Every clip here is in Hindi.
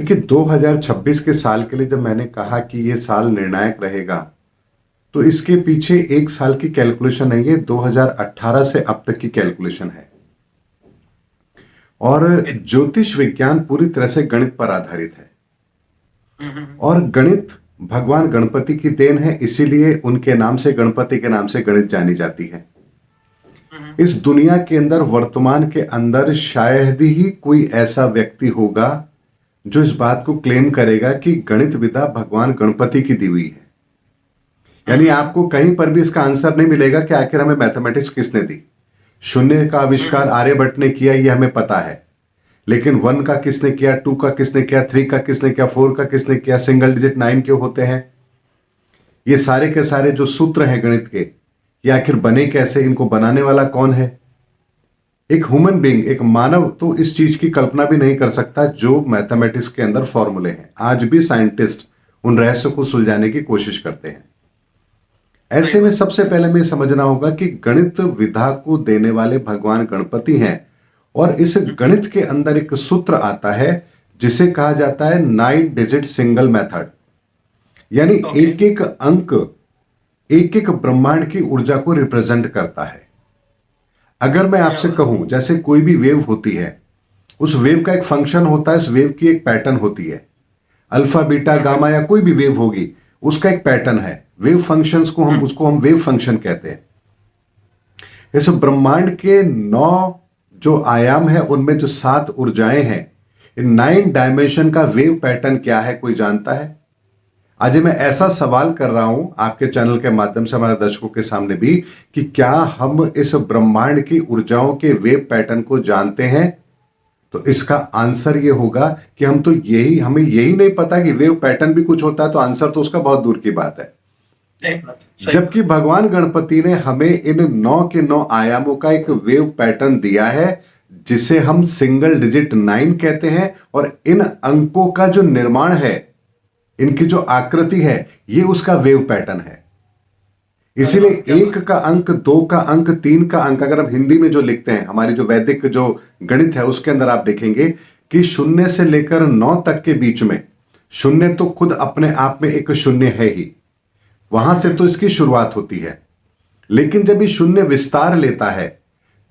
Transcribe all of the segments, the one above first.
देखिए 2026 के साल के लिए जब मैंने कहा कि ये साल निर्णायक रहेगा, तो इसके पीछे एक साल की कैलकुलेशन नहीं है, 2018 से अब तक की कैलकुलेशन है। और ज्योतिष विज्ञान पूरी तरह से गणित पर आधारित है। और गणित भगवान गणपति की देन है, इसीलिए उनके नाम से, गणपति के नाम से गणित जानी जाती है। इस दुनिया के अंदर, वर्तमान के अंदर शायद ही कोई ऐसा व्यक्ति होगा जो इस बात को क्लेम करेगा कि गणित विद्या भगवान गणपति की दी हुई है। यानी आपको कहीं पर भी इसका आंसर नहीं मिलेगा कि आखिर हमें मैथमेटिक्स किसने दी। शून्य का आविष्कार आर्यभट्ट ने किया, ये हमें पता है, लेकिन 1 का किसने किया, 2 का किसने किया, 3 का किसने किया, 4 का किसने किया, सिंगल डिजिट 9 क्यों होते हैं, ये सारे के सारे जो सूत्र हैं गणित के, ये आखिर बने कैसे, इनको बनाने वाला कौन है। एक ह्यूमन बीइंग, एक मानव तो इस चीज की कल्पना भी नहीं कर सकता जो मैथमेटिक्स के अंदर फॉर्मूले हैं। आज भी साइंटिस्ट उन रहस्यों को सुलझाने की कोशिश करते हैं। ऐसे में सबसे पहले हमें समझना होगा कि गणित विधा को देने वाले भगवान गणपति हैं, और इस गणित के अंदर एक सूत्र आता है जिसे कहा जाता है 9 डिजिट सिंगल मेथड। यानी एक एक अंक एक एक ब्रह्मांड की ऊर्जा को रिप्रेजेंट करता है। अगर मैं आपसे कहूं, जैसे कोई भी वेव होती है, उस वेव का एक फंक्शन होता है, उस वेव की एक पैटर्न होती है। अल्फा, बीटा, गामा या कोई भी वेव होगी, उसका एक पैटर्न है। वेव फंक्शंस को हम वेव फंक्शन कहते हैं। इस ब्रह्मांड के 9 जो आयाम है, उनमें जो 7 ऊर्जाएं हैं, इन 9 डायमेंशन का वेव पैटर्न क्या है, कोई जानता है? आज मैं ऐसा सवाल कर रहा हूं आपके चैनल के माध्यम से हमारे दर्शकों के सामने भी, कि क्या हम इस ब्रह्मांड की ऊर्जाओं के वेव पैटर्न को जानते हैं? तो इसका आंसर यह होगा कि हमें यही नहीं पता कि वेव पैटर्न भी कुछ होता है, तो आंसर तो उसका बहुत दूर की बात है। जबकि भगवान गणपति ने हमें इन 9 के 9 आयामों का एक वेव पैटर्न दिया है, जिसे हम सिंगल डिजिट 9 कहते हैं। और इन अंकों का जो निर्माण है, इनकी जो आकृति है, ये उसका वेव पैटर्न है। इसीलिए 1 का अंक, 2 का अंक, 3 का अंक, अगर हम हिंदी में जो लिखते हैं, हमारी जो वैदिक जो गणित है उसके अंदर आप देखेंगे कि 0 से लेकर 9 तक के बीच में, शून्य तो खुद अपने आप में एक शून्य है ही, वहां से तो इसकी शुरुआत होती है। लेकिन जब ये शून्य विस्तार लेता है,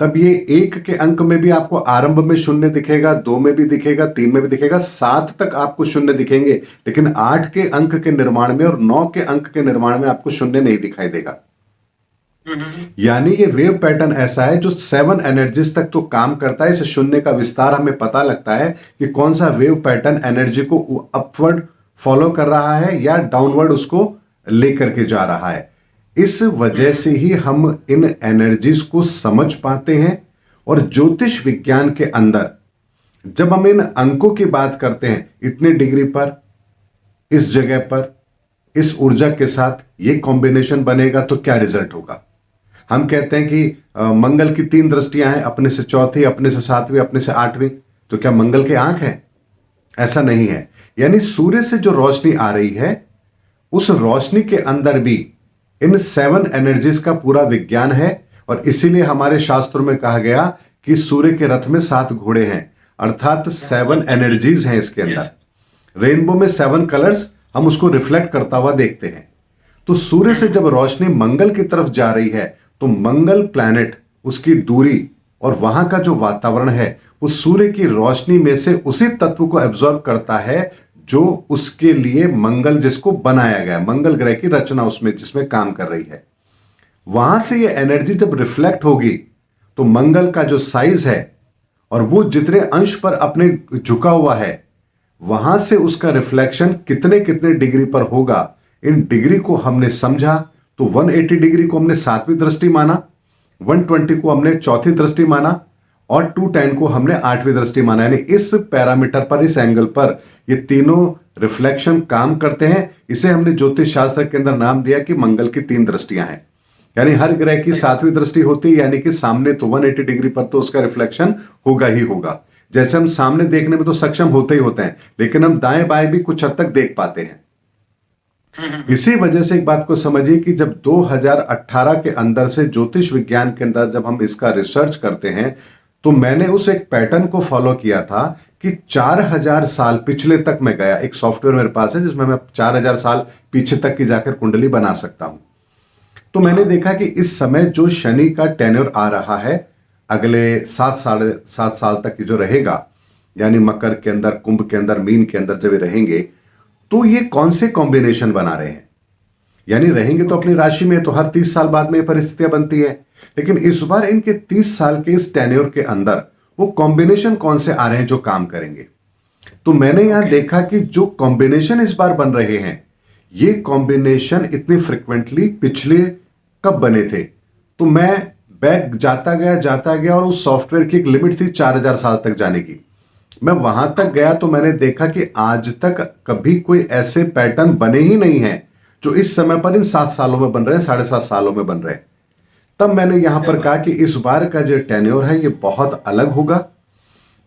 तब ये 1 के अंक में भी आपको आरंभ में शून्य दिखेगा, 2 में भी दिखेगा, 3 में भी दिखेगा, 7 तक आपको शून्य दिखेंगे। लेकिन 8 के अंक के निर्माण में और 9 के अंक के निर्माण में आपको शून्य नहीं दिखाई देगा। यानी ये वेव पैटर्न ऐसा है जो 7 एनर्जीज तक तो काम करता है। इस शून्य का विस्तार हमें पता लगता है कि कौन सा वेव पैटर्न एनर्जी को अपवर्ड फॉलो कर रहा है या डाउनवर्ड उसको लेकर के जा रहा है। इस वजह से ही हम इन एनर्जीज को समझ पाते हैं। और ज्योतिष विज्ञान के अंदर जब हम इन अंकों की बात करते हैं, इतने डिग्री पर, इस जगह पर, इस ऊर्जा के साथ ये कॉम्बिनेशन बनेगा तो क्या रिजल्ट होगा। हम कहते हैं कि मंगल की 3 दृष्टियां हैं, अपने से चौथी, अपने से 7वीं, अपने से 8वीं, तो क्या मंगल के आंख हैं? ऐसा नहीं है। यानी सूर्य से जो रोशनी आ रही है, उस रोशनी के अंदर भी इन 7 एनर्जीज का पूरा विज्ञान है। और इसीलिए हमारे शास्त्रों में कहा गया कि सूर्य के रथ में 7 घोड़े हैं, अर्थात 7 एनर्जीज हैं इसके अंदर। रेनबो में 7 कलर्स हम उसको रिफ्लेक्ट करता हुआ देखते हैं। तो सूर्य से जब रोशनी मंगल की तरफ जा रही है, तो मंगल प्लैनेट, उसकी दूरी और वहां का जो वातावरण है, वो सूर्य की रोशनी में से उसी तत्व को एब्जॉर्ब करता है जो उसके लिए मंगल, जिसको बनाया गया, मंगल ग्रह की रचना उसमें जिसमें काम कर रही है। वहां से ये एनर्जी जब रिफ्लेक्ट होगी, तो मंगल का जो साइज है और वो जितने अंश पर अपने झुका हुआ है, वहां से उसका रिफ्लेक्शन कितने कितने डिग्री पर होगा, इन डिग्री को हमने समझा। तो 180 डिग्री को हमने 7वीं दृष्टि माना, 120 को हमने चौथी दृष्टि माना, और 210 को हमने 8वीं दृष्टि माना। यानी इस पैरामीटर पर, इस एंगल पर ये तीनों रिफ्लेक्शन काम करते हैं। इसे हमने ज्योतिष शास्त्र के अंदर नाम दिया कि मंगल की 3 दृष्टियां हैं। यानी हर ग्रह की 7वीं दृष्टि होती है, यानी कि सामने तो 180 डिग्री पर तो उसका रिफ्लेक्शन होगा ही होगा। जैसे हम सामने देखने में तो सक्षम होते ही होते हैं, लेकिन हम दाएं बाएं भी कुछ हद तक देख पाते हैं। इसी वजह से एक बात को समझिए कि जब 2018 के अंदर से ज्योतिष विज्ञान के अंदर जब हम इसका रिसर्च करते हैं, तो मैंने उस एक पैटर्न को फॉलो किया था कि 4000 साल पिछले तक मैं गया। एक सॉफ्टवेयर मेरे पास है जिसमें मैं 4000 साल पीछे तक की जाकर कुंडली बना सकता हूं। तो मैंने देखा कि इस समय जो शनि का टेन्योर आ रहा है अगले 7 साल तक की जो रहेगा, यानी मकर के अंदर, कुंभ के अंदर, मीन के अंदर जब ये रहेंगे, तो ये कौन से कॉम्बिनेशन बना रहे हैं? यानी रहेंगे तो अपनी राशि में, तो हर 30 साल बाद में ये परिस्थितियां बनती है, लेकिन इस बार इनके 30 साल के इस टेन्योर के अंदर वो कॉम्बिनेशन कौन से आ रहे हैं जो काम करेंगे। तो मैंने यहां देखा कि जो कॉम्बिनेशन इस बार बन रहे हैं, ये कॉम्बिनेशन इतनी फ्रिक्वेंटली पिछले कब बने थे? तो मैं बैक जाता गया और उस सॉफ्टवेयर की एक लिमिट थी 4000 साल तक जाने की। मैं वहां तक गया तो मैंने देखा कि आज तक कभी कोई ऐसे पैटर्न बने ही नहीं है जो इस समय पर इन 7 सालों में बन रहे हैं, 7.5 सालों में बन रहे हैं। तब मैंने यहां पर कहा कि इस बार का जो टेन्योर है ये बहुत अलग होगा,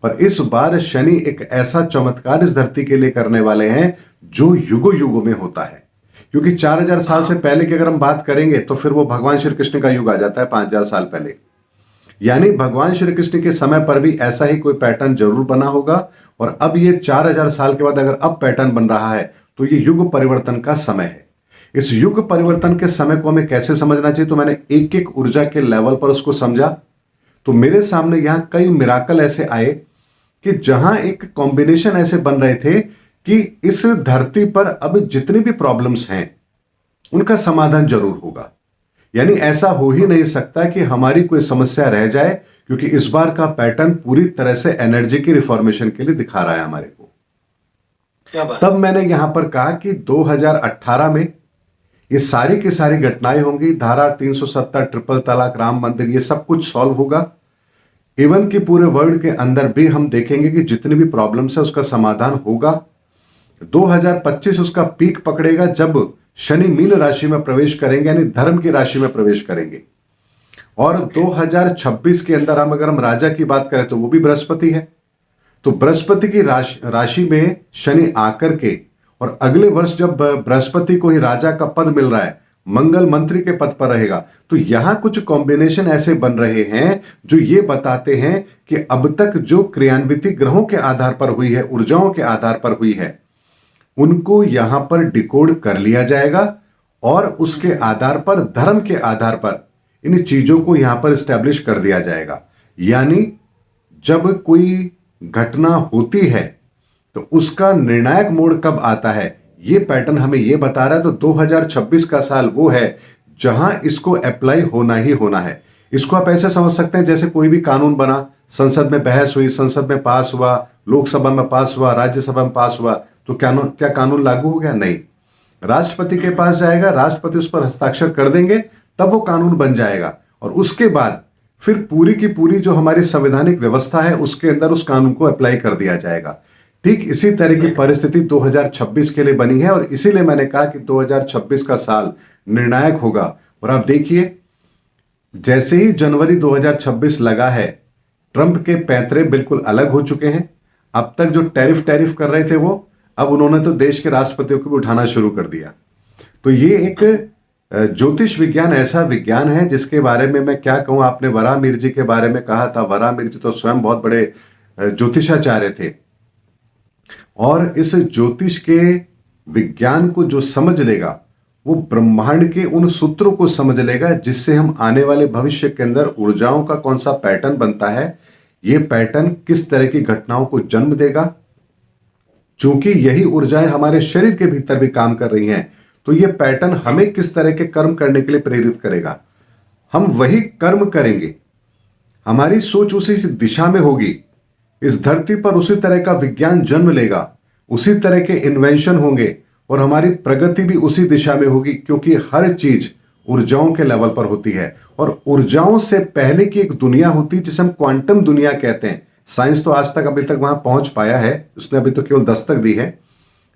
और इस बार शनि एक ऐसा चमत्कार इस धरती के लिए करने वाले हैं जो युगों युगों में होता है। क्योंकि 4000 साल से पहले की अगर हम बात करेंगे तो फिर वो भगवान श्री कृष्ण का युग आ जाता है 5000 साल पहले। यानी भगवान श्री कृष्ण के समय पर भी ऐसा ही कोई पैटर्न जरूर बना होगा, और अब ये 4000 साल के बाद अगर अब पैटर्न बन रहा है तो ये युग परिवर्तन का समय है। इस युग परिवर्तन के समय को हमें कैसे समझना चाहिए? तो मैंने एक एक ऊर्जा के लेवल पर उसको समझा। तो मेरे सामने यहां कई मिराकल ऐसे आए कि जहां एक कॉम्बिनेशन ऐसे बन रहे थे कि इस धरती पर अब जितनी भी प्रॉब्लम्स हैं उनका समाधान जरूर होगा। यानी ऐसा हो ही नहीं सकता कि हमारी कोई समस्या रह जाए, क्योंकि इस बार का पैटर्न पूरी तरह से एनर्जी की रिफॉर्मेशन के लिए दिखा रहा है हमारे को। क्या बात। तब मैंने यहां पर कहा कि 2018 में ये सारी की सारी घटनाएं होंगी। धारा 370, ट्रिपल तलाक, राम मंदिर, ये सब कुछ सॉल्व होगा। इवन कि पूरे वर्ल्ड के अंदर भी हम देखेंगे कि जितनी भी प्रॉब्लम्स है उसका समाधान होगा। 2025 उसका पीक पकड़ेगा जब शनि मीन राशि में प्रवेश करेंगे, यानी धर्म की राशि में प्रवेश करेंगे। और 2026 के अंदर अगर हम राजा की बात करें तो वो भी बृहस्पति है। तो बृहस्पति की राशि में शनि आकर के, और अगले वर्ष जब बृहस्पति को ही राजा का पद मिल रहा है, मंगल मंत्री के पद पर रहेगा, तो यहां कुछ कॉम्बिनेशन ऐसे बन रहे हैं जो ये बताते हैं कि अब तक जो क्रियान्विति ग्रहों के आधार पर हुई है, ऊर्जाओं के आधार पर हुई है, उनको यहां पर डिकोड कर लिया जाएगा, और उसके आधार पर, धर्म के आधार पर इन चीजों को यहां पर स्टैब्लिश कर दिया जाएगा। यानी जब कोई घटना होती है तो उसका निर्णायक मोड़ कब आता है, ये पैटर्न हमें ये बता रहा है। तो 2026 का साल वो है जहां इसको अप्लाई होना ही होना है। इसको आप ऐसे समझ सकते हैं जैसे कोई भी कानून बना, संसद में बहस हुई, संसद में पास हुआ, लोकसभा में पास हुआ, राज्यसभा में पास हुआ, तो क्या कानून लागू हो गया? नहीं। राष्ट्रपति के पास जाएगा, राष्ट्रपति उस पर हस्ताक्षर कर देंगे, तब वो कानून बन जाएगा, और उसके बाद फिर पूरी की पूरी जो हमारी संवैधानिक व्यवस्था है उसके अंदर उस कानून को अप्लाई कर दिया जाएगा। ठीक इसी तरह की परिस्थिति 2026 के लिए बनी है, और इसीलिए मैंने कहा कि 2026 का साल निर्णायक होगा। और आप देखिए, जैसे ही जनवरी 2026 लगा है, ट्रंप के पैंतरे बिल्कुल अलग हो चुके हैं। अब तक जो टैरिफ कर रहे थे वो, अब उन्होंने तो देश के राष्ट्रपतियों को भी उठाना शुरू कर दिया। तो ये एक ज्योतिष विज्ञान ऐसा विज्ञान है जिसके बारे में मैं क्या कहूं। आपने वराहमिहिर जी के बारे में कहा था, वराहमिहिर जी तो स्वयं बहुत बड़े ज्योतिषाचार्य थे, और इस ज्योतिष के विज्ञान को जो समझ लेगा वो ब्रह्मांड के उन सूत्रों को समझ लेगा जिससे हम आने वाले भविष्य के अंदर ऊर्जाओं का कौन सा पैटर्न बनता है, ये पैटर्न किस तरह की घटनाओं को जन्म देगा। चूंकि यही ऊर्जाएं हमारे शरीर के भीतर भी काम कर रही हैं, तो ये पैटर्न हमें किस तरह के कर्म करने के लिए प्रेरित करेगा। हम वही कर्म करेंगे, हमारी सोच उसी दिशा में होगी, इस धरती पर उसी तरह का विज्ञान जन्म लेगा, उसी तरह के इन्वेंशन होंगे, और हमारी प्रगति भी उसी दिशा में होगी, क्योंकि हर चीज ऊर्जाओं के लेवल पर होती है। और ऊर्जाओं से पहले की एक दुनिया होती है जिसे हम क्वांटम दुनिया कहते हैं। साइंस तो आज तक अभी तक वहां पहुंच पाया है, उसने अभी तो केवल दस्तक दी है,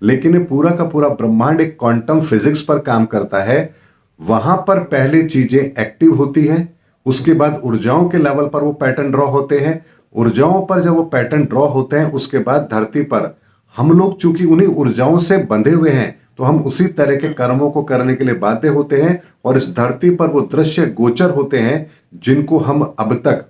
लेकिन ये पूरा का पूरा ब्रह्मांड एक क्वांटम फिजिक्स पर काम करता है। वहां पर पहले चीजें एक्टिव होती हैं, उसके बाद ऊर्जाओं के लेवल पर वो पैटर्न ड्रॉ होते हैं। ऊर्जाओं पर जब वो पैटर्न ड्रॉ होते हैं, उसके बाद धरती पर हम लोग चूंकि उन्हीं ऊर्जाओं से बंधे हुए हैं, तो हम उसी तरह के कर्मों को करने के लिए बाध्य होते हैं, और इस धरती पर वो दृश्य गोचर होते हैं जिनको हम अब तक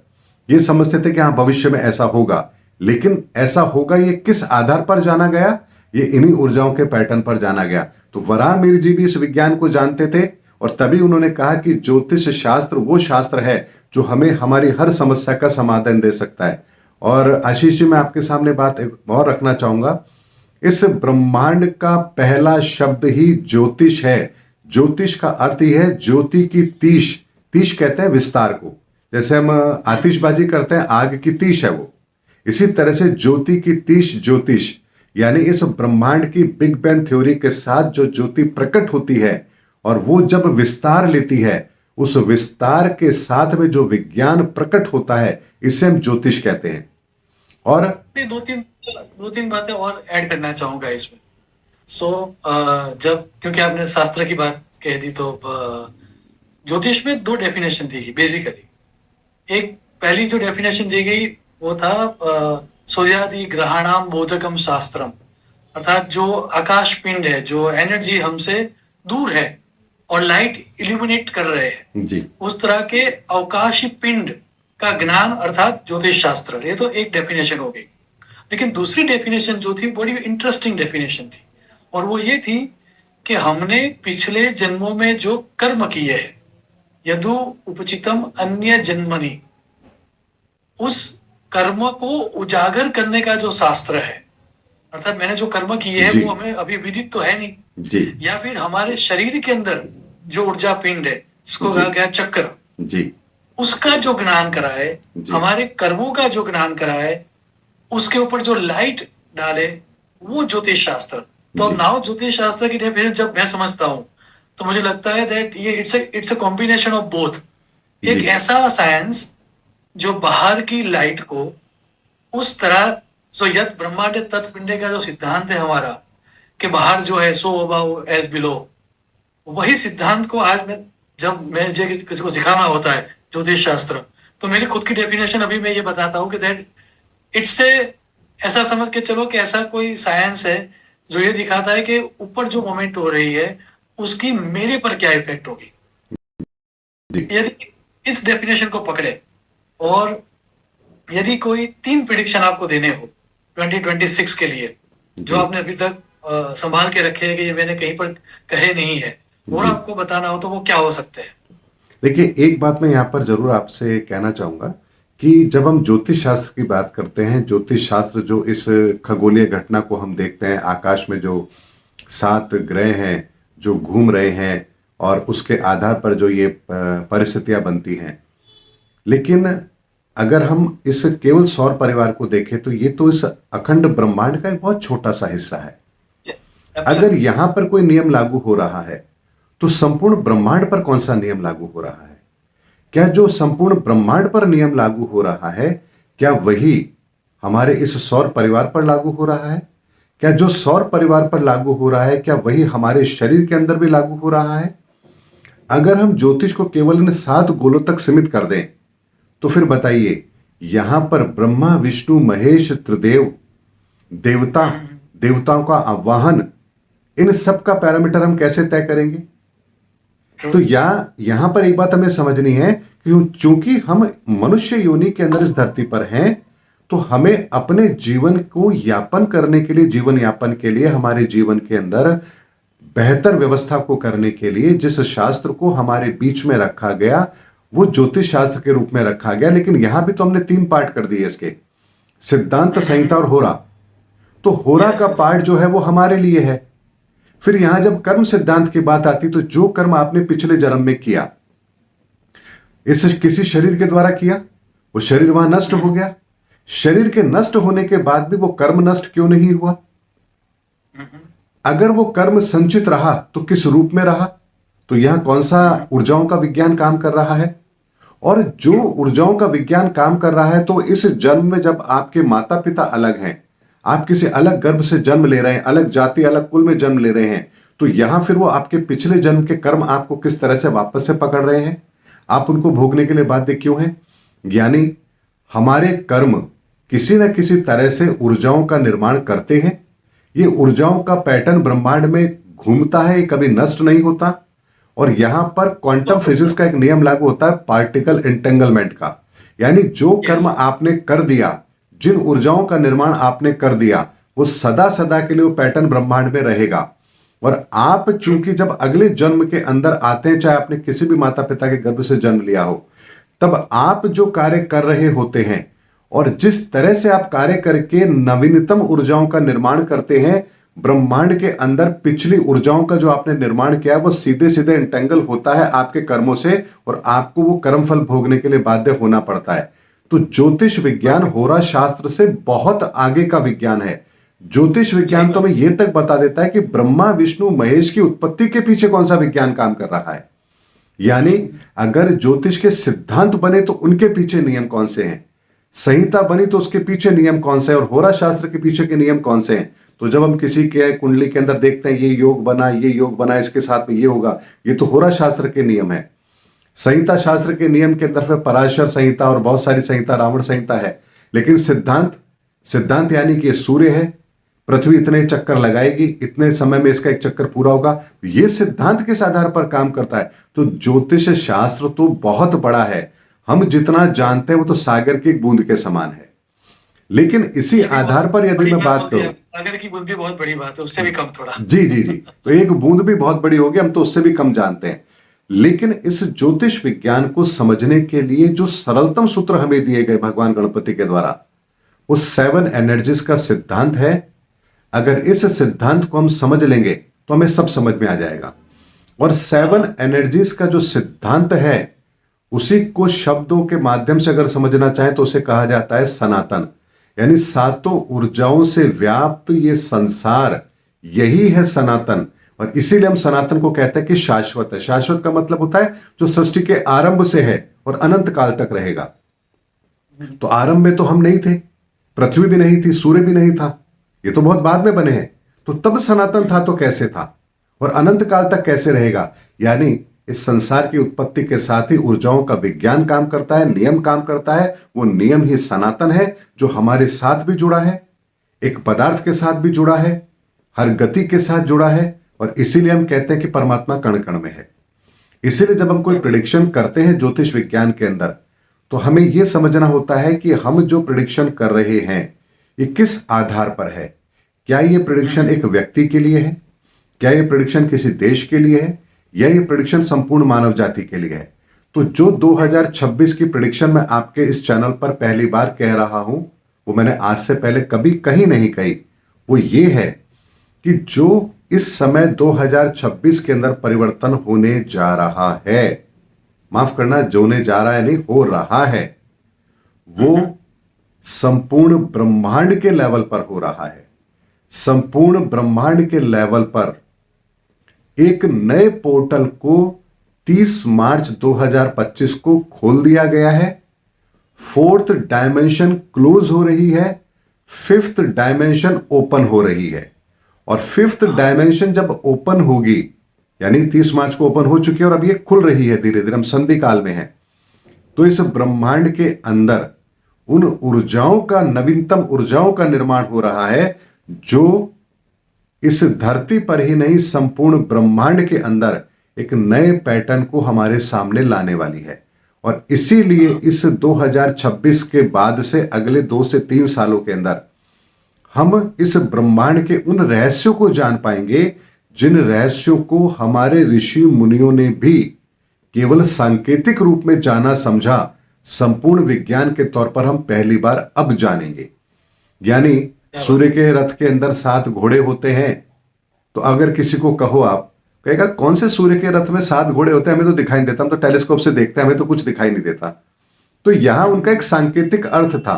ये समझते थे कि हाँ भविष्य में ऐसा होगा। लेकिन ऐसा होगा ये किस आधार पर जाना गया? ये इन्हीं ऊर्जाओं के पैटर्न पर जाना गया। तो वराहमिहिर जी भी इस विज्ञान को जानते थे और तभी उन्होंने कहा कि ज्योतिष शास्त्र वो शास्त्र है जो हमें हमारी हर समस्या का समाधान दे सकता है। और आशीष जी, मैं आपके सामने बात एक और रखना चाहूंगा। इस ब्रह्मांड का पहला शब्द ही ज्योतिष है। ज्योतिष का अर्थ ही है ज्योति की तीश। तीश कहते हैं विस्तार को। जैसे हम आतिशबाजी करते हैं, आग की तीश है वो। इसी तरह से ज्योति की तीश ज्योतिष, यानी इस ब्रह्मांड की बिग बैंग थ्योरी के साथ जो ज्योति प्रकट होती है और वो जब विस्तार लेती है, उस विस्तार के साथ में जो विज्ञान प्रकट होता है, इसे हम ज्योतिष कहते हैं। और नहीं, दो तीन बातें और ऐड करना चाहूंगा इसमें। जब क्योंकि आपने शास्त्र की बात कह दी, तो ज्योतिष में दो डेफिनेशन दी गई बेसिकली। एक पहली जो डेफिनेशन दी गई वो था सूर्यादि ग्रहाणाम बोधकम शास्त्रम, अर्थात जो आकाश पिंड है, जो एनर्जी हमसे दूर है और लाइट इल्यूमिनेट कर रहे हैं जी, उस तरह के अवकाशी पिंड का ज्ञान अर्थात ज्योतिष शास्त्र। ये तो एक डेफिनेशन हो गई। लेकिन दूसरी डेफिनेशन जो थी बड़ी इंटरेस्टिंग डेफिनेशन थी, और वो ये थी कि हमने पिछले जन्मों में जो कर्म किए हैं, यदु उपचितम अन्य जन्मनि, उस कर्म को उजागर करने का जो शास्त्र है, अर्थात मैंने जो कर्म किए हैं वो हमें अभी विदित तो है नहीं जी, या फिर हमारे शरीर के अंदर जो ऊर्जा पिंड है जिसको कहा गया चक्र जी, उसका जो ज्ञान कराए, हमारे कर्मों का जो ज्ञान कराए, उसके ऊपर जो लाइट डाले, वो ज्योतिष शास्त्र। तो नाउ ज्योतिष शास्त्र की डेफिनेशन जब मैं समझता हूं तो मुझे लगता है दैट ये it's a combination of both. एक ऐसा साइंस जो बाहर की लाइट को उस तरह, सो यत ब्रह्मांड तत्पिंडे का जो सिद्धांत है हमारा कि बाहर जो है सो अबाउ एज बिलो, वही सिद्धांत को आज मैं जब मुझे किसी को सिखाना होता है ज्योतिष शास्त्र, तो मेरी खुद की डेफिनेशन अभी मैं ये बताता हूँ कि दैट इट्स ए, ऐसा समझ के चलो कि ऐसा कोई साइंस है जो ये दिखाता है कि ऊपर जो मोमेंट हो रही है उसकी मेरे पर क्या इफेक्ट होगी। यदि इस डेफिनेशन को पकड़े और यदि कोई 3 प्रिडिक्शन आपको देने हो 2026 के लिए, जो आपने अभी तक संभाल के रखे हैं कि ये मैंने कहीं पर कहे नहीं है, और आपको बताना हो तो वो क्या हो सकते हैं? देखिए, एक बात मैं यहाँ पर जरूर आपसे कहना चाहूंगा कि जब हम ज्योतिष शास्त्र की बात करते हैं, ज्योतिष शास्त्र जो इस खगोलीय घटना को हम देखते हैं, आकाश में जो 7 ग्रह हैं जो घूम रहे हैं और उसके आधार पर जो ये परिस्थितियां बनती हैं, लेकिन अगर हम इस केवल सौर परिवार को देखें तो ये तो इस अखंड ब्रह्मांड का एक बहुत छोटा सा हिस्सा है। अगर यहां पर कोई नियम लागू हो रहा है तो संपूर्ण ब्रह्मांड पर कौन सा नियम लागू हो रहा है? क्या जो संपूर्ण ब्रह्मांड पर नियम लागू हो रहा है, क्या वही हमारे इस सौर परिवार पर लागू हो रहा है? क्या जो सौर परिवार पर लागू हो रहा है, क्या वही हमारे शरीर के अंदर भी लागू हो रहा है? अगर हम ज्योतिष को केवल इन 7 गोलों तक सीमित कर दें तो फिर बताइए, यहां पर ब्रह्मा विष्णु महेश त्रिदेव देवता, देवताओं का आवाहन, इन सब का पैरामीटर हम कैसे तय करेंगे? तो यहां पर एक बात हमें समझनी है कि चूंकि हम मनुष्य योनि के अंदर इस धरती पर हैं, तो हमें अपने जीवन को यापन करने के लिए, जीवन यापन के लिए, हमारे जीवन के अंदर बेहतर व्यवस्था को करने के लिए जिस शास्त्र को हमारे बीच में रखा गया वो ज्योतिष शास्त्र के रूप में रखा गया। लेकिन यहां भी तो हमने 3 पार्ट कर दिए इसके, सिद्धांत, संहिता और होरा। तो होरा का पार्ट जो है वो हमारे लिए है। फिर यहां जब कर्म सिद्धांत की बात आती तो जो कर्म आपने पिछले जन्म में किया, इस किसी शरीर के द्वारा किया, वो शरीर वहां नष्ट हो गया। शरीर के नष्ट होने के बाद भी वो कर्म नष्ट क्यों नहीं हुआ? अगर वो कर्म संचित रहा तो किस रूप में रहा? तो यहां कौन सा ऊर्जाओं का विज्ञान काम कर रहा है? और जो ऊर्जाओं का विज्ञान काम कर रहा है, तो इस जन्म में जब आपके माता पिता अलग हैं, आप किसी अलग गर्भ से जन्म ले रहे हैं, अलग जाति अलग कुल में जन्म ले रहे हैं, तो यहां फिर वो आपके पिछले जन्म के कर्म आपको किस तरह से वापस से पकड़ रहे हैं? आप उनको भोगने के लिए बाध्य क्यों हैं? यानी हमारे कर्म किसी न किसी तरह से ऊर्जाओं का निर्माण करते हैं। ये ऊर्जाओं का पैटर्न ब्रह्मांड में घूमता है, ये कभी नष्ट नहीं होता। और यहां पर क्वांटम फिजिक्स का एक नियम लागू होता है, पार्टिकल एंटेंगलमेंट का। यानी जो कर्म आपने कर दिया, जिन ऊर्जाओं का निर्माण आपने कर दिया वो सदा सदा के लिए वो पैटर्न ब्रह्मांड में रहेगा। और आप चूंकि जब अगले जन्म के अंदर आते हैं, चाहे आपने किसी भी माता पिता के गर्भ से जन्म लिया हो, तब आप जो कार्य कर रहे होते हैं और जिस तरह से आप कार्य करके नवीनतम ऊर्जाओं का निर्माण करते हैं, ब्रह्मांड के अंदर पिछली ऊर्जाओं का जो आपने निर्माण किया है वो सीधे सीधे इंटेंगल होता है आपके कर्मों से, और आपको वो कर्मफल भोगने के लिए बाध्य होना पड़ता है। तो ज्योतिष विज्ञान होरा शास्त्र से बहुत आगे का विज्ञान है। ज्योतिष विज्ञान तो हमें यह तक बता देता है कि ब्रह्मा विष्णु महेश की उत्पत्ति के पीछे कौन सा विज्ञान काम कर रहा है। यानी अगर ज्योतिष के सिद्धांत बने तो उनके पीछे नियम कौन से हैं, संहिता बनी तो उसके पीछे नियम कौन से हैं, और होरा शास्त्र के पीछे के नियम कौन से हैं। तो जब हम किसी के कुंडली के अंदर देखते हैं ये योग बना, ये योग बना, इसके साथ में ये होगा, ये तो होरा शास्त्र के नियम है। संहिता शास्त्र के नियम के अंदर फिर पराशर संहिता और बहुत सारी संहिता, रावण संहिता है। लेकिन सिद्धांत यानी कि ये सूर्य है, पृथ्वी इतने चक्कर लगाएगी, इतने समय में इसका एक चक्कर पूरा होगा, ये सिद्धांत किस आधार पर काम करता है। तो ज्योतिष शास्त्र तो बहुत बड़ा है, हम जितना जानते हैं वो तो सागर की एक बूंद के समान है। लेकिन इसी आधार पर यदि मैं बात करूं, सागर की बूंद भी बहुत बड़ी बात है, उससे भी कम थोड़ा। जी जी जी, तो एक बूंद भी बहुत बड़ी होगी, हम तो उससे भी कम जानते हैं। लेकिन इस ज्योतिष विज्ञान को समझने के लिए जो सरलतम सूत्र हमें दिए गए भगवान गणपति के द्वारा, वो 7 एनर्जीज का सिद्धांत है। अगर इस सिद्धांत को हम समझ लेंगे तो हमें सब समझ में आ जाएगा। और 7 एनर्जीज का जो सिद्धांत है उसी को शब्दों के माध्यम से अगर समझना चाहें तो उसे कहा जाता है सनातन। यानी सातों ऊर्जाओं से व्याप्त ये संसार, यही है सनातन। और इसीलिए हम सनातन को कहते हैं कि शाश्वत है। शाश्वत का मतलब होता है जो सृष्टि के आरंभ से है और अनंत काल तक रहेगा। तो आरंभ में तो हम नहीं थे, पृथ्वी भी नहीं थी, सूर्य भी नहीं था, ये तो बहुत बाद में बने हैं। तो तब सनातन था तो कैसे था, और अनंत काल तक कैसे रहेगा। यानी इस संसार की उत्पत्ति के साथ ही ऊर्जाओं का विज्ञान काम करता है, नियम काम करता है। वो नियम ही सनातन है जो हमारे साथ भी जुड़ा है, एक पदार्थ के साथ भी जुड़ा है, हर गति के साथ जुड़ा है। और इसीलिए हम कहते हैं कि परमात्मा कण कण में है। इसीलिए जब हम कोई प्रिडिक्शन करते हैं ज्योतिष विज्ञान के अंदर, तो हमें यह समझना होता है कि हम जो प्रिडिक्शन कर रहे हैं ये किस आधार पर है। क्या ये प्रिडिक्शन एक व्यक्ति के लिए है, क्या ये प्रिडिक्शन किसी देश के लिए है, या ये प्रिडिक्शन संपूर्ण मानव जाति के लिए है। तो जो 2026 की प्रिडिक्शन मैं आपके इस चैनल पर पहली बार कह रहा हूं, वो मैंने आज से पहले कभी कहीं नहीं कही। वो ये है कि जो इस समय 2026 के अंदर परिवर्तन होने जा रहा है, माफ करना, जो होने जा रहा है नहीं, हो रहा है, वो संपूर्ण ब्रह्मांड के लेवल पर हो रहा है। संपूर्ण ब्रह्मांड के लेवल पर एक नए पोर्टल को 30 मार्च 2025 को खोल दिया गया है। 4th डायमेंशन क्लोज हो रही है, 5th डायमेंशन ओपन हो रही है। और 5th डायमेंशन जब ओपन होगी, यानी 30 मार्च को ओपन हो चुकी है और अब ये खुल रही है धीरे धीरे, हम संधि काल में हैं, तो इस ब्रह्मांड के अंदर उन ऊर्जाओं का, नवीनतम ऊर्जाओं का निर्माण हो रहा है जो इस धरती पर ही नहीं, संपूर्ण ब्रह्मांड के अंदर एक नए पैटर्न को हमारे सामने लाने वाली है। और इसीलिए इस 2026 के बाद से अगले 2 से 3 सालों के अंदर हम इस ब्रह्मांड के उन रहस्यों को जान पाएंगे जिन रहस्यों को हमारे ऋषि मुनियों ने भी केवल सांकेतिक रूप में जाना समझा, संपूर्ण विज्ञान के तौर पर हम पहली बार अब जानेंगे। यानी सूर्य के रथ के अंदर 7 घोड़े होते हैं, तो अगर किसी को कहो, आप कहेगा कौन से सूर्य के रथ में 7 घोड़े होते हैं, हमें तो दिखाई नहीं देता, हम तो टेलीस्कोप से देखते हैं, हमें तो कुछ दिखाई नहीं देता। तो यहां उनका एक सांकेतिक अर्थ था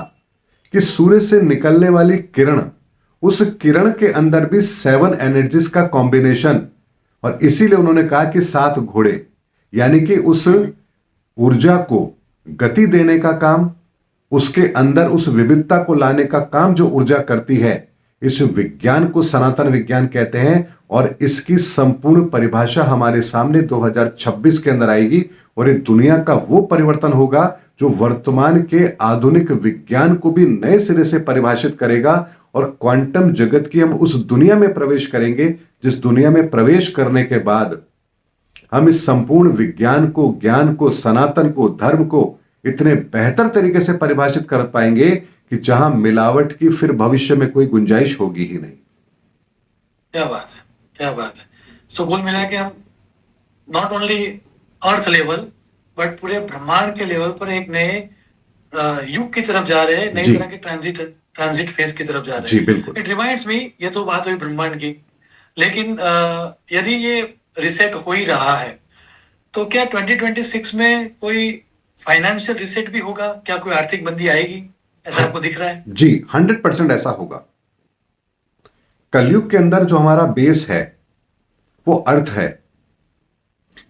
कि सूर्य से निकलने वाली किरण, उस किरण के अंदर भी 7 एनर्जीज का कॉम्बिनेशन, और इसीलिए उन्होंने कहा कि 7 घोड़े, यानी कि उस ऊर्जा को गति देने का काम, उसके अंदर उस विविधता को लाने का काम जो ऊर्जा करती है, इस विज्ञान को सनातन विज्ञान कहते हैं। और इसकी संपूर्ण परिभाषा हमारे सामने 2026 के अंदर आएगी, और ये दुनिया का वो परिवर्तन होगा जो वर्तमान के आधुनिक विज्ञान को भी नए सिरे से परिभाषित करेगा। और क्वांटम जगत की हम उस दुनिया में प्रवेश करेंगे जिस दुनिया में प्रवेश करने के बाद हम इस संपूर्ण विज्ञान को, ज्ञान को, सनातन को, धर्म को इतने बेहतर तरीके से परिभाषित कर पाएंगे कि जहां मिलावट की फिर भविष्य में कोई गुंजाइश होगी ही नहीं। क्या बात है, क्या बात है। सो कुल मिला के हम not only earth level but पूरे ब्रह्मांड के लेवल पर एक नए युग की तरफ जा रहे हैं, नई जी तरह के ट्रांजिट फेज की तरफ जा रहे जी हैं। बिल्कुल। इट रिमाइंड्स मी, ये तो बात हुई ब्रह्मांड की, लेकिन यदि ये रिसेट हो ही रहा है तो क्या 2026 में कोई फाइनेंशियल रिसेट भी होगा? क्या कोई आर्थिक मंदी आएगी, ऐसा आपको दिख रहा है? जी 100% ऐसा होगा। कलयुग के अंदर जो हमारा बेस है वो अर्थ है,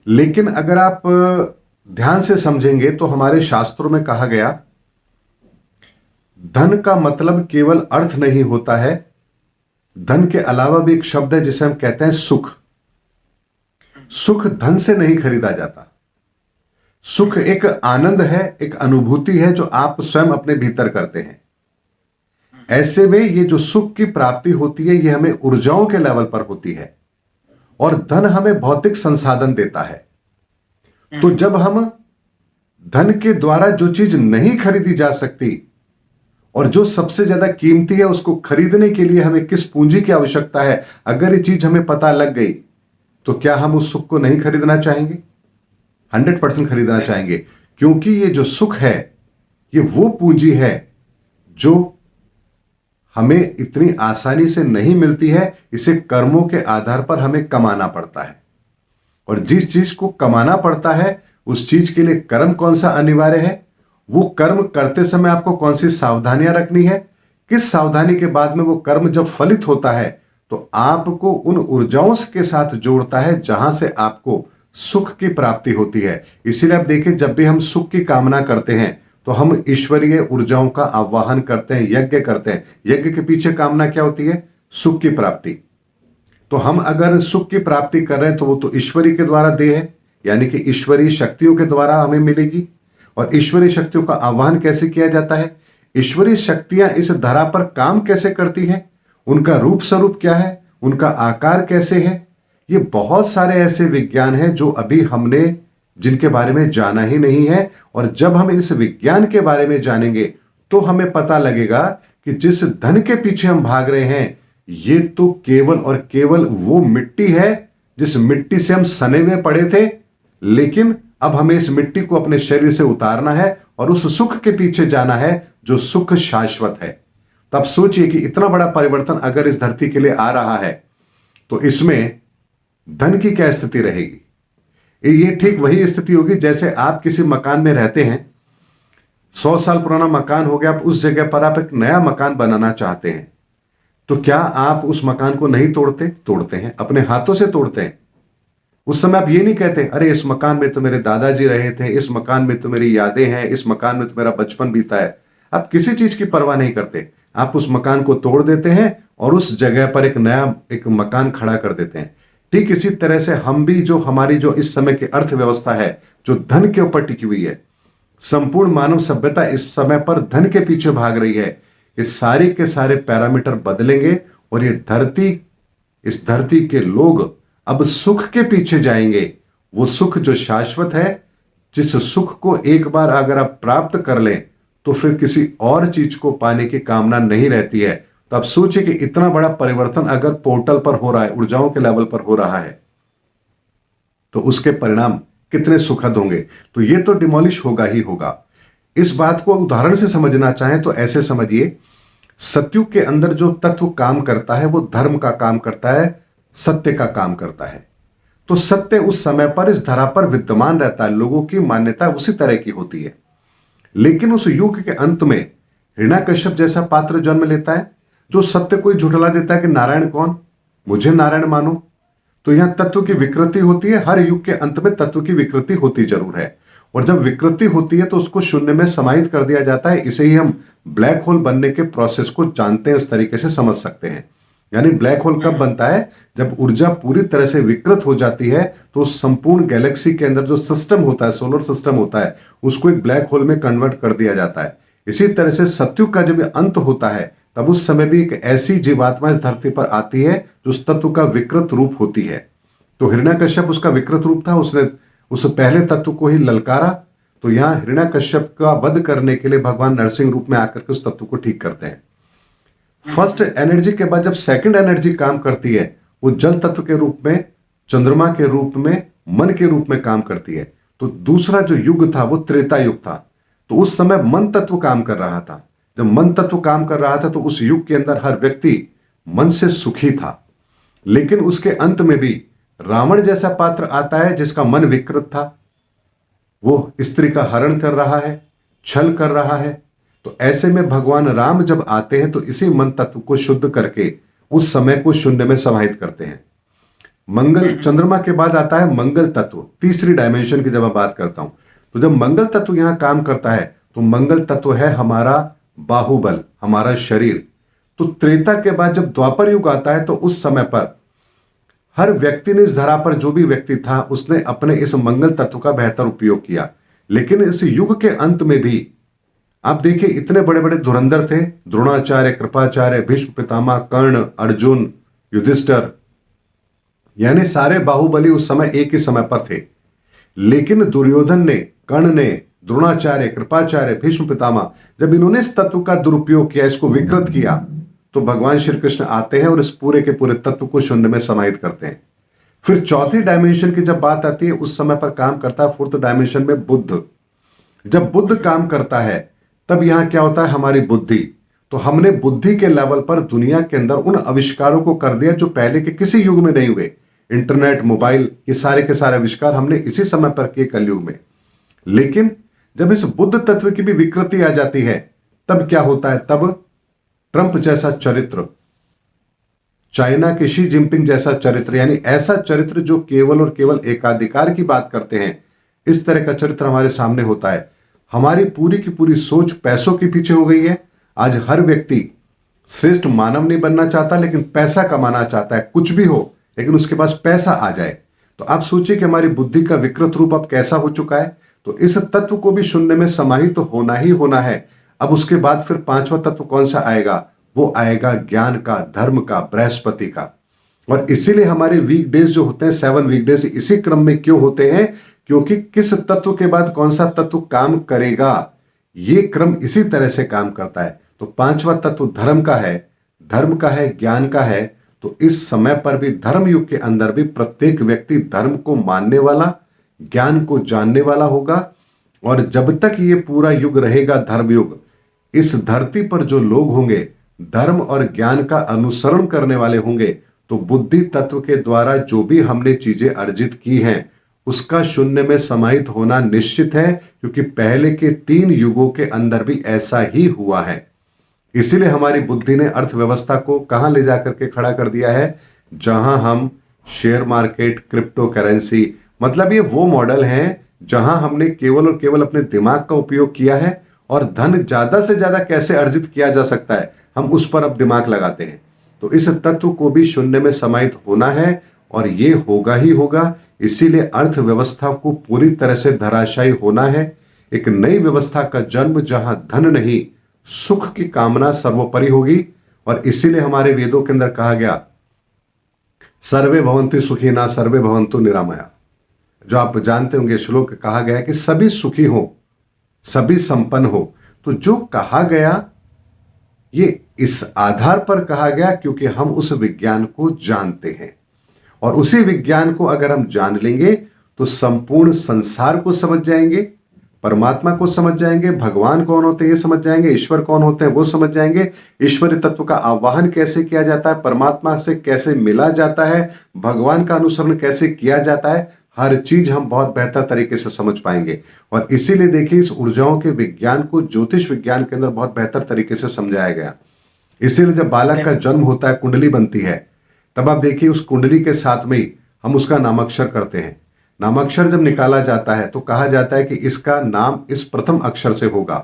लेकिन अगर आप ध्यान से समझेंगे तो हमारे शास्त्रों में कहा गया धन का मतलब केवल अर्थ नहीं होता है। धन के अलावा भी एक शब्द है जिसे हम कहते हैं सुख। सुख धन से नहीं खरीदा जाता। सुख एक आनंद है, एक अनुभूति है जो आप स्वयं अपने भीतर करते हैं। ऐसे में ये जो सुख की प्राप्ति होती है ये हमें ऊर्जाओं के लेवल पर होती है, और धन हमें भौतिक संसाधन देता है। तो जब हम धन के द्वारा जो चीज नहीं खरीदी जा सकती और जो सबसे ज्यादा कीमती है उसको खरीदने के लिए हमें किस पूंजी की आवश्यकता है, अगर ये चीज हमें पता लग गई तो क्या हम उस सुख को नहीं खरीदना चाहेंगे? 100% खरीदना चाहेंगे, क्योंकि ये जो सुख है ये वो पूंजी है जो हमें इतनी आसानी से नहीं मिलती है। इसे कर्मों के आधार पर हमें कमाना पड़ता है, और जिस चीज को कमाना पड़ता है उस चीज के लिए कर्म कौन सा अनिवार्य है, वो कर्म करते समय आपको कौन सी सावधानियां रखनी है, किस सावधानी के बाद में वो कर्म जब फलित होता है तो आपको उन ऊर्जाओं के साथ जोड़ता है जहां से आपको सुख की प्राप्ति होती है। इसीलिए आप देखिए, जब भी हम सुख की कामना करते हैं तो हम ईश्वरीय ऊर्जाओं का आवाहन करते हैं, यज्ञ करते हैं। यज्ञ के पीछे कामना क्या होती है? सुख की प्राप्ति। तो हम अगर सुख की प्राप्ति कर रहे हैं तो वो तो ईश्वरी के द्वारा देह है, यानी कि ईश्वरीय शक्तियों के द्वारा हमें मिलेगी। और ईश्वरीय शक्तियों का आह्वान कैसे किया जाता है? ईश्वरीय शक्तियां इस धरा पर काम कैसे करती हैं, उनका रूप स्वरूप क्या है, उनका आकार कैसे है, ये बहुत सारे ऐसे विज्ञान हैं जो अभी हमने जिनके बारे में जाना ही नहीं है। और जब हम इस विज्ञान के बारे में जानेंगे तो हमें पता लगेगा कि जिस धन के पीछे हम भाग रहे हैं ये तो केवल और केवल वो मिट्टी है जिस मिट्टी से हम सने हुए पड़े थे, लेकिन अब हमें इस मिट्टी को अपने शरीर से उतारना है और उस सुख के पीछे जाना है जो सुख शाश्वत है। तब सोचिए कि इतना बड़ा परिवर्तन अगर इस धरती के लिए आ रहा है तो इसमें धन की क्या स्थिति रहेगी? ये ठीक वही स्थिति होगी जैसे आप किसी मकान में रहते हैं, 100 साल पुराना मकान हो गया, आप उस जगह पर आप एक नया मकान बनाना चाहते हैं, तो क्या आप उस मकान को नहीं तोड़ते? तोड़ते हैं, अपने हाथों से तोड़ते हैं। उस समय आप ये नहीं कहते अरे इस मकान में तो मेरे दादाजी रहे थे, इस मकान में तो मेरी यादें हैं, इस मकान में तो मेरा बचपन बीता है। आप किसी चीज की परवाह नहीं करते, आप उस मकान को तोड़ देते हैं और उस जगह पर एक नया एक मकान खड़ा कर देते हैं। ठीक इसी तरह से हम भी, जो हमारी जो इस समय की अर्थव्यवस्था है जो धन के ऊपर टिकी हुई है, संपूर्ण मानव सभ्यता इस समय पर धन के पीछे भाग रही है। ये सारे के सारे पैरामीटर बदलेंगे और ये धरती, इस धरती के लोग अब सुख के पीछे जाएंगे। वो सुख जो शाश्वत है, जिस सुख को एक बार अगर आप प्राप्त कर लें तो फिर किसी और चीज को पाने की कामना नहीं रहती है। तो आप सोचिए कि इतना बड़ा परिवर्तन अगर पोर्टल पर हो रहा है, ऊर्जाओं के लेवल पर हो रहा है, तो उसके परिणाम कितने सुखद होंगे। तो ये तो डिमोलिश होगा ही होगा। इस बात को उदाहरण से समझना चाहें तो ऐसे समझिए, सतयुग के अंदर जो तत्व काम करता है वो धर्म का काम करता है, सत्य का काम करता है। तो सत्य उस समय पर इस धरा पर विद्यमान रहता है, लोगों की मान्यता उसी तरह की होती है। लेकिन उस युग के अंत में हिरण्यकश्यप जैसा पात्र जन्म लेता है जो सत्य को झुठला देता है कि नारायण कौन, मुझे नारायण मानो। तो यहां तत्व की विकृति होती है। हर युग के अंत में तत्व की विकृति होती जरूर है, और जब विकृति होती है तो उसको शून्य में समाहित कर दिया जाता है। इसे ही हम ब्लैक होल बनने के प्रोसेस को जानते हैं, इस तरीके से समझ सकते हैं। यानी ब्लैक होल कब बनता है? जब ऊर्जा पूरी तरह से विकृत हो जाती है तो संपूर्ण गैलेक्सी के अंदर जो सिस्टम होता है, सोलर सिस्टम होता है, उसको एक ब्लैक होल में कन्वर्ट कर दिया जाता है। इसी तरह से सतयुग का जब अंत होता है तब उस समय भी एक ऐसी जीवात्मा इस धरती पर आती है जो उस तत्व का विकृत रूप होती है। तो हिरण्यकश्यप उसका विकृत रूप था, उसने उस पहले तत्व को ही ललकारा, तो यहां हिरण्यकश्यप का वध करने के लिए भगवान नरसिंह रूप में आकर के उस तत्व को ठीक करते हैं। फर्स्ट एनर्जी के बाद जब सेकंड एनर्जी काम करती है, वो जल तत्व के रूप में, चंद्रमा के रूप में, मन के रूप में काम करती है। तो दूसरा जो युग था वो त्रेता युग था। तो उस समय मन तत्व काम कर रहा था। जब मन तत्व काम कर रहा था तो उस युग के अंदर हर व्यक्ति मन से सुखी था। लेकिन उसके अंत में भी रावण जैसा पात्र आता है जिसका मन विकृत था। वो स्त्री का हरण कर रहा है, छल कर रहा है। तो ऐसे में भगवान राम जब आते हैं तो इसी मन तत्व को शुद्ध करके उस समय को शून्य में समाहित करते हैं। मंगल, चंद्रमा के बाद आता है मंगल तत्व, तीसरी डायमेंशन की जब मैं बात करता हूं। तो जब मंगल तत्व यहां काम करता है तो मंगल तत्व है हमारा बाहुबल, हमारा शरीर। तो त्रेता के बाद जब द्वापर युग आता है तो उस समय पर हर व्यक्ति ने, इस धरा पर जो भी व्यक्ति था, उसने अपने इस मंगल तत्व का बेहतर उपयोग किया। लेकिन इस युग के अंत में भी आप देखिए इतने बड़े बड़े धुरंधर थे, द्रोणाचार्य, कृपाचार्य, भीष्म पितामह, कर्ण, अर्जुन, युधिष्ठिर, यानी सारे बाहुबली उस समय एक ही समय पर थे। लेकिन दुर्योधन ने, कर्ण ने, द्रोणाचार्य, कृपाचार्य, भीष्म पितामह, जब इन्होंने इस तत्व का दुरुपयोग किया, इसको विकृत किया, तो भगवान श्री कृष्ण आते हैं और इस पूरे के पूरे तत्व को शून्य में समाहित करते हैं। फिर चौथी डायमेंशन की जब बात आती है, उस समय पर काम करता है फोर्थ डायमेंशन में बुद्ध। जब बुद्ध काम करता है तब यहां क्या होता है, हमारी बुद्धि। तो हमने बुद्धि के लेवल पर दुनिया के अंदर उन आविष्कारों को कर दिया जो पहले के किसी युग में नहीं हुए। इंटरनेट, मोबाइल, ये सारे के सारे आविष्कार हमने इसी समय पर किए, कलयुग में। लेकिन जब इस बुद्ध तत्व की भी विकृति आ जाती है तब क्या होता है, तब ट्रंप जैसा चरित्र, चाइना के शी जिनपिंग जैसा चरित्र, यानी ऐसा चरित्र जो केवल और केवल एकाधिकार की बात करते हैं, इस तरह का चरित्र हमारे सामने होता है। हमारी पूरी की पूरी सोच पैसों के पीछे हो गई है। आज हर व्यक्ति श्रेष्ठ मानव नहीं बनना चाहता, लेकिन पैसा कमाना चाहता है। कुछ भी हो लेकिन उसके पास पैसा आ जाए। तो आप सोचिए कि हमारी बुद्धि का विकृत रूप अब कैसा हो चुका है। तो इस तत्व को भी शून्य में समाहित तो होना ही होना है। अब उसके बाद फिर पांचवा तत्व कौन सा आएगा, वो आएगा ज्ञान का, धर्म का, बृहस्पति का। और इसीलिए हमारे वीकडेज जो होते हैं, 7 वीकडेज, इसी क्रम में क्यों होते हैं, क्योंकि किस तत्व के बाद कौन सा तत्व काम करेगा, ये क्रम इसी तरह से काम करता है। तो पांचवा तत्व धर्म का है, ज्ञान का है। तो इस समय पर भी धर्म युग के अंदर भी प्रत्येक व्यक्ति धर्म को मानने वाला, ज्ञान को जानने वाला होगा। और जब तक ये पूरा युग रहेगा, धर्म युग, इस धरती पर जो लोग होंगे धर्म और ज्ञान का अनुसरण करने वाले होंगे, तो बुद्धि तत्व के द्वारा जो भी हमने चीजें अर्जित की हैं उसका शून्य में समाहित होना निश्चित है, क्योंकि पहले के 3 युगों के अंदर भी ऐसा ही हुआ है। इसीलिए हमारी बुद्धि ने अर्थव्यवस्था को कहां ले जाकर के खड़ा कर दिया है, जहां हम शेयर मार्केट, क्रिप्टो करेंसी, मतलब ये वो मॉडल हैं जहां हमने केवल और केवल अपने दिमाग का उपयोग किया है और धन ज्यादा से ज्यादा कैसे अर्जित किया जा सकता है, हम उस पर अब दिमाग लगाते हैं। तो इस तत्व को भी शून्य में समाहित होना है और ये होगा ही होगा। इसीलिए अर्थव्यवस्था को पूरी तरह से धराशायी होना है। एक नई व्यवस्था का जन्म जहां धन नहीं, सुख की कामना सर्वोपरि होगी। और इसीलिए हमारे वेदों के अंदर कहा गया, सर्वे भवन्तु सुखिनः सर्वे भवन्तु निरामया। जो आप जानते होंगे श्लोक, कहा गया कि सभी सुखी हो, सभी संपन्न हो। तो जो कहा गया ये इस आधार पर कहा गया क्योंकि हम उस विज्ञान को जानते हैं। और उसी विज्ञान को अगर हम जान लेंगे तो संपूर्ण संसार को समझ जाएंगे, परमात्मा को समझ जाएंगे, भगवान कौन होते हैं ये समझ जाएंगे, ईश्वर कौन होते हैं वो समझ जाएंगे, ईश्वरीय तत्व का आवाहन कैसे किया जाता है, परमात्मा से कैसे मिला जाता है, भगवान का अनुसरण कैसे किया जाता है, हर चीज हम बहुत बेहतर तरीके से समझ पाएंगे। और इसीलिए देखिए इस ऊर्जाओं के विज्ञान को ज्योतिष विज्ञान के अंदर बहुत बेहतर तरीके से समझाया गया। इसीलिए जब बालक का जन्म होता है, कुंडली बनती है, तब आप देखिए उस कुंडली के साथ में ही हम उसका नामाक्षर करते हैं। नामाक्षर जब निकाला जाता है तो कहा जाता है कि इसका नाम इस प्रथम अक्षर से होगा,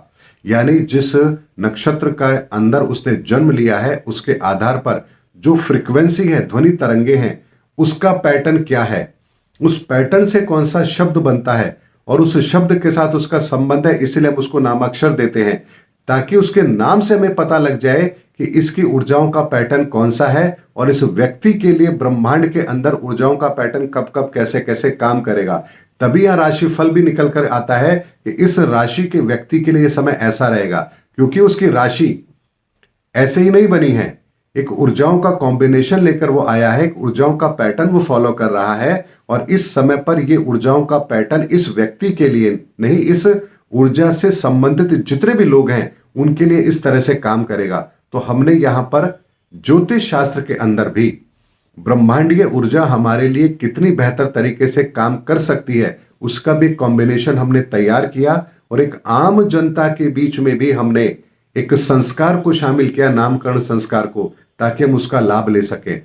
यानी जिस नक्षत्र का अंदर उसने जन्म लिया है उसके आधार पर जो फ्रीक्वेंसी है, ध्वनि तरंगे हैं, उसका पैटर्न क्या है, उस पैटर्न से कौन सा शब्द बनता है और उस शब्द के साथ उसका संबंध है। इसलिए हम उसको नामाक्षर देते हैं ताकि उसके नाम से हमें पता लग जाए कि इसकी ऊर्जाओं का पैटर्न कौन सा है और इस व्यक्ति के लिए ब्रह्मांड के अंदर ऊर्जाओं का पैटर्न कब कब कैसे कैसे काम करेगा, तभी यह राशि फल भी निकल कर आता है कि इस राशि के व्यक्ति के लिए समय ऐसा रहेगा, क्योंकि उसकी राशि ऐसे ही नहीं बनी है, एक ऊर्जाओं का कॉम्बिनेशन लेकर वो आया है, एक ऊर्जाओं का पैटर्न वो फॉलो कर रहा है। और इस समय पर ये ऊर्जाओं का पैटर्न इस व्यक्ति के लिए नहीं, इस ऊर्जा से संबंधित जितने भी लोग हैं उनके लिए इस तरह से काम करेगा। तो हमने यहां पर ज्योतिष शास्त्र के अंदर भी ब्रह्मांडीय ऊर्जा हमारे लिए कितनी बेहतर तरीके से काम कर सकती है उसका भी कॉम्बिनेशन हमने तैयार किया। और एक आम जनता के बीच में भी हमने एक संस्कार को शामिल किया, नामकरण संस्कार को, ताकि हम उसका लाभ ले सकें।